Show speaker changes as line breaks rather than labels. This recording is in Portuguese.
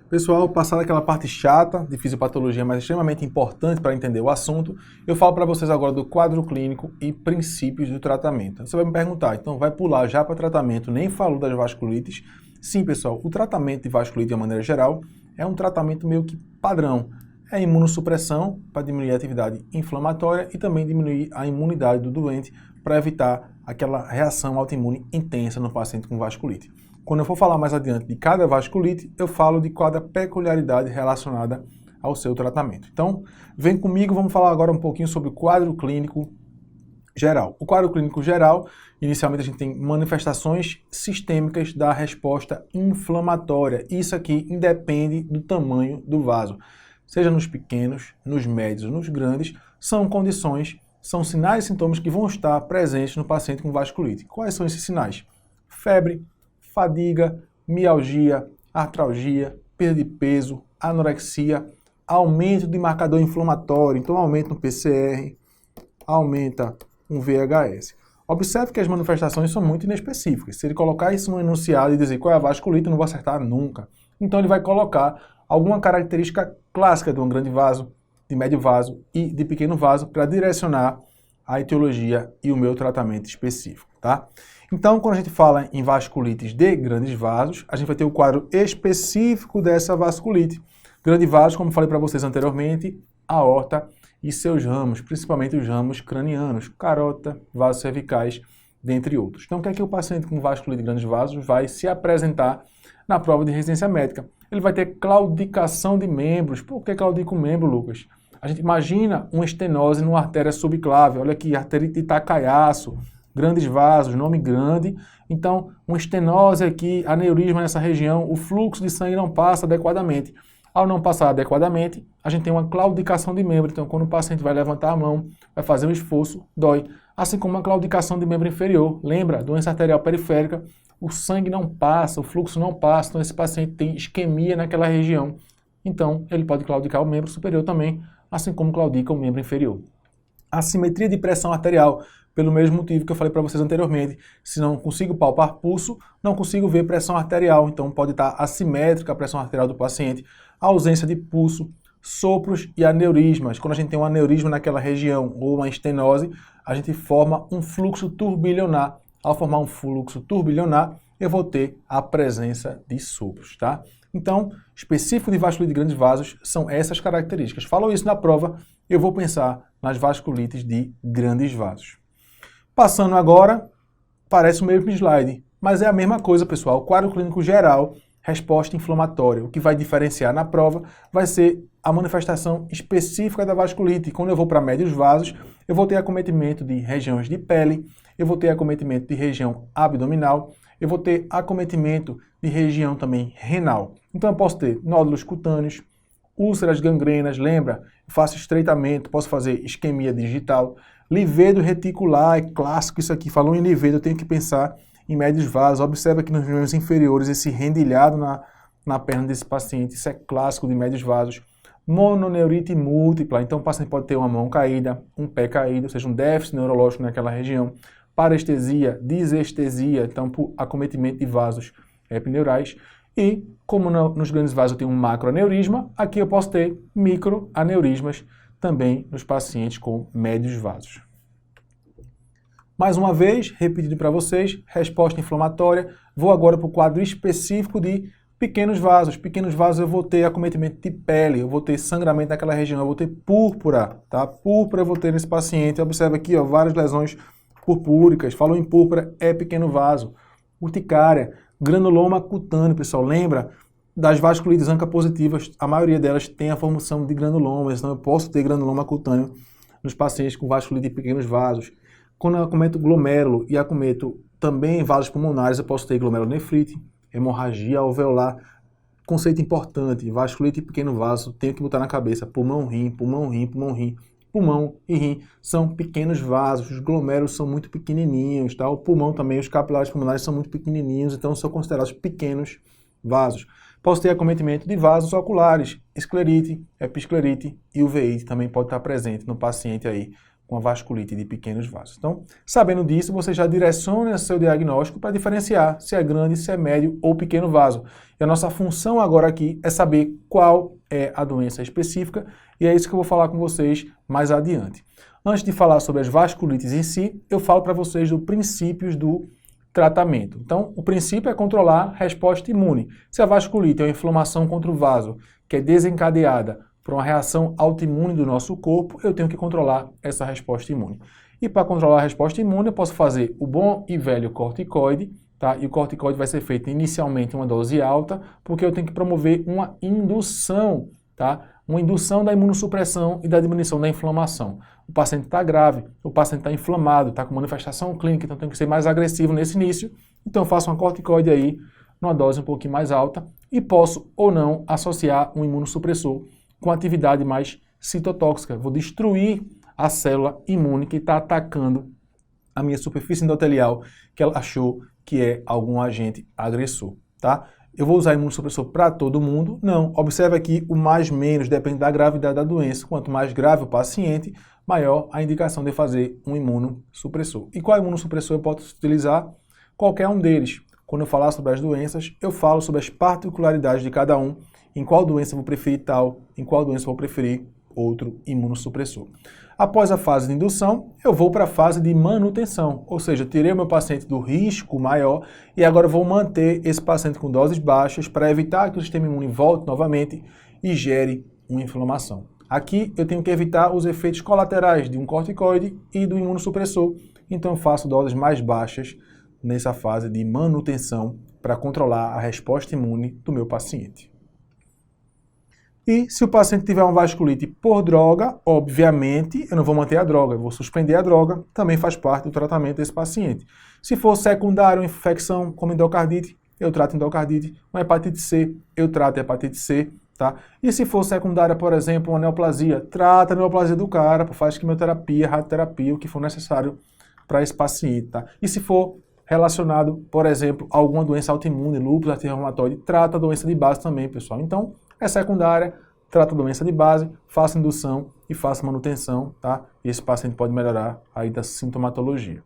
Pessoal, passada aquela parte chata de fisiopatologia, mas extremamente importante para entender o assunto, eu falo para vocês agora do quadro clínico e princípios do tratamento. Você vai me perguntar, então vai pular já para tratamento, nem falou das vasculites? Sim, pessoal, o tratamento de vasculite de uma maneira geral é um tratamento meio que padrão. É imunossupressão para diminuir a atividade inflamatória e também diminuir a imunidade do doente para evitar aquela reação autoimune intensa no paciente com vasculite. Quando eu for falar mais adiante de cada vasculite, eu falo de cada peculiaridade relacionada ao seu tratamento. Então, vem comigo, vamos falar agora um pouquinho sobre o quadro clínico geral. O quadro clínico geral, inicialmente a gente tem manifestações sistêmicas da resposta inflamatória. Isso aqui independe do tamanho do vaso. Seja nos pequenos, nos médios ou nos grandes, são condições, são sinais e sintomas que vão estar presentes no paciente com vasculite. Quais são esses sinais? Febre, fadiga, mialgia, artralgia, perda de peso, anorexia, aumento de marcador inflamatório, então aumenta no PCR, aumenta um VHS. Observe que as manifestações são muito inespecíficas. Se ele colocar isso no enunciado e dizer qual é a vasculite, não vai acertar nunca. Então ele vai colocar alguma característica clássica de um grande vaso, de médio vaso e de pequeno vaso para direcionar a etiologia e o meu tratamento específico, tá? Então, quando a gente fala em vasculites de grandes vasos, a gente vai ter o quadro específico dessa vasculite. Grande vaso, como falei para vocês anteriormente, aorta e seus ramos, principalmente os ramos cranianos, carota, vasos cervicais, dentre outros. Então, o que é que o paciente com vasculite de grandes vasos vai se apresentar na prova de residência médica? Ele vai ter claudicação de membros. Por que claudica o membro, Lucas? A gente imagina uma estenose numa artéria subclave. Olha aqui, arterite Takayama, grandes vasos, nome grande. Então, uma estenose aqui, aneurisma nessa região, o fluxo de sangue não passa adequadamente. Ao não passar adequadamente, a gente tem uma claudicação de membro. Então, quando o paciente vai levantar a mão, vai fazer um esforço, dói. Assim como uma claudicação de membro inferior. Lembra? Doença arterial periférica, o sangue não passa, o fluxo não passa, então esse paciente tem isquemia naquela região. Então, ele pode claudicar o membro superior também, assim como claudica o membro inferior. Assimetria de pressão arterial, pelo mesmo motivo que eu falei para vocês anteriormente. Se não consigo palpar pulso, não consigo ver pressão arterial, então pode estar assimétrica a pressão arterial do paciente. A ausência de pulso, sopros e aneurismas. Quando a gente tem um aneurisma naquela região ou uma estenose, a gente forma um fluxo turbilionar. Ao formar um fluxo turbilionar, eu vou ter a presença de sopros, tá? Então, específico de vasculite de grandes vasos são essas características. Falou isso na prova, eu vou pensar nas vasculites de grandes vasos. Passando agora, parece o mesmo slide, mas é a mesma coisa, pessoal. Quadro clínico geral, resposta inflamatória. O que vai diferenciar na prova vai ser a manifestação específica da vasculite. Quando eu vou para médios vasos, eu vou ter acometimento de regiões de pele, eu vou ter acometimento de região abdominal, eu vou ter acometimento de região também renal. Então eu posso ter nódulos cutâneos, úlceras gangrenas, lembra? Eu faço estreitamento, posso fazer isquemia digital, livedo reticular, é clássico isso aqui, falou em livedo, eu tenho que pensar em médios vasos. Observa aqui nos membros inferiores esse rendilhado na perna desse paciente, isso é clássico de médios vasos. Mononeurite múltipla, então o paciente pode ter uma mão caída, um pé caído, ou seja, um déficit neurológico naquela região. Parestesia, disestesia, então por acometimento de vasos epineurais. E como nos grandes vasos eu tenho um macroaneurisma, aqui eu posso ter microaneurismas também nos pacientes com médios vasos. Mais uma vez, repetindo para vocês, resposta inflamatória. Vou agora para o quadro específico de pequenos vasos. Pequenos vasos eu vou ter acometimento de pele, eu vou ter sangramento naquela região, eu vou ter púrpura, tá? Púrpura eu vou ter nesse paciente. Observa aqui, ó, várias lesões purpúricas. Falou em púrpura, é pequeno vaso. Urticária, granuloma cutâneo, pessoal. Lembra das vasculites ANCA-positivas? A maioria delas tem a formação de granulomas, então eu posso ter granuloma cutâneo nos pacientes com vasculite de pequenos vasos. Quando eu acometo glomérulo e acometo também vasos pulmonares, eu posso ter glomerulonefrite, hemorragia alveolar. Conceito importante, vasculite de pequeno vaso, tenho que botar na cabeça, pulmão, rim, pulmão, rim, pulmão, rim. Pulmão e rim são pequenos vasos, os glomérulos são muito pequenininhos, tá? O pulmão também, os capilares pulmonares são muito pequenininhos, então são considerados pequenos vasos. Posso ter acometimento de vasos oculares, esclerite, episclerite e uveíte também pode estar presente no paciente aí com a vasculite de pequenos vasos. Então, sabendo disso, você já direciona seu diagnóstico para diferenciar se é grande, se é médio ou pequeno vaso. E a nossa função agora aqui é saber qual é a doença específica, e é isso que eu vou falar com vocês mais adiante. Antes de falar sobre as vasculites em si, eu falo para vocês dos princípios do tratamento. Então, o princípio é controlar a resposta imune. Se a vasculite é uma inflamação contra o vaso, que é desencadeada por uma reação autoimune do nosso corpo, eu tenho que controlar essa resposta imune. E para controlar a resposta imune, eu posso fazer o bom e velho corticoide, tá? E o corticoide vai ser feito inicialmente em uma dose alta, porque eu tenho que promover uma indução, tá? Uma indução da imunossupressão e da diminuição da inflamação. O paciente está grave, o paciente está inflamado, está com manifestação clínica, então tem que ser mais agressivo nesse início. Então eu faço uma corticoide aí, numa dose um pouquinho mais alta, e posso ou não associar um imunossupressor com atividade mais citotóxica. Vou destruir a célula imune que está atacando a minha superfície endotelial, que ela achou que é algum agente agressor, tá? Eu vou usar imunossupressor para todo mundo? Não. Observe aqui o mais menos, depende da gravidade da doença. Quanto mais grave o paciente, maior a indicação de fazer um imunossupressor. E qual imunossupressor eu posso utilizar? Qualquer um deles. Quando eu falar sobre as doenças, eu falo sobre as particularidades de cada um, em qual doença eu vou preferir tal, em qual doença eu vou preferir outro imunossupressor. Após a fase de indução, eu vou para a fase de manutenção, ou seja, tirei o meu paciente do risco maior e agora eu vou manter esse paciente com doses baixas para evitar que o sistema imune volte novamente e gere uma inflamação. Aqui eu tenho que evitar os efeitos colaterais de um corticoide e do imunossupressor, então eu faço doses mais baixas nessa fase de manutenção para controlar a resposta imune do meu paciente. E se o paciente tiver uma vasculite por droga, obviamente eu não vou manter a droga, eu vou suspender a droga, também faz parte do tratamento desse paciente. Se for secundário, uma infecção como endocardite, eu trato endocardite. Uma hepatite C, eu trato hepatite C, tá? E se for secundária, por exemplo, uma neoplasia, trata a neoplasia do cara, faz quimioterapia, radioterapia, o que for necessário para esse paciente, tá? E se for relacionado, por exemplo, a alguma doença autoimune, lúpus, artrite reumatoide, trata a doença de base também, pessoal. Então, é secundária, trata a doença de base, faça indução e faça manutenção, tá? E esse paciente pode melhorar aí da sintomatologia.